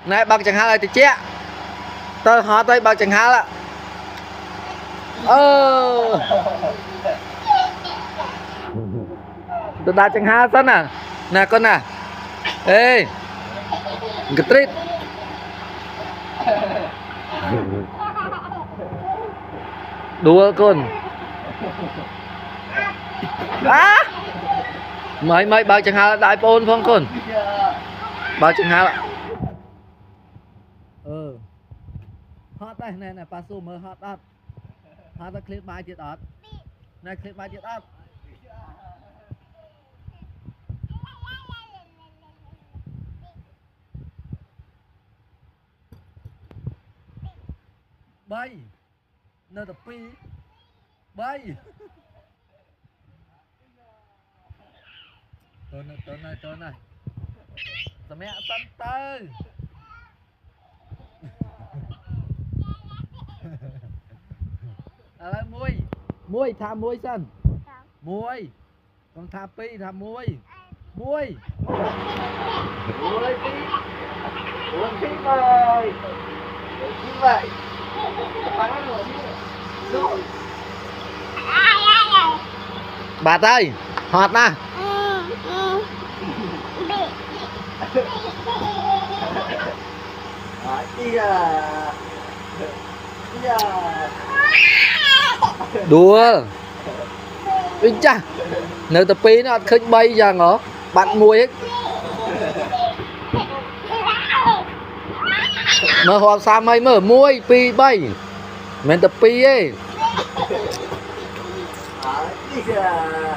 này bạc chẳng hạn là thì chết tơ họ tới bạc chẳng hạn là tôi đã chẳng hạn sẵn à nè con nè ê cái trít đùa con á mấy bạc chẳng hạn là đại phone phong con bạc chẳng hạn là hot đây này pasu mơ hot up hot đã clip bài tiết ớt này clip bài tiết ớt bay nơi tập pi bay tôi này tao mẹ săn tơอะไรมวยทำมวยสั้นมวยต้องทำปีทำมวยปีbà ơi hot nè đùa Vinh cha nếu tập pí nó khích bay ra ngõ bạn mùi hết mà họ sao mày mở mùi pi bay mình tập pí ấy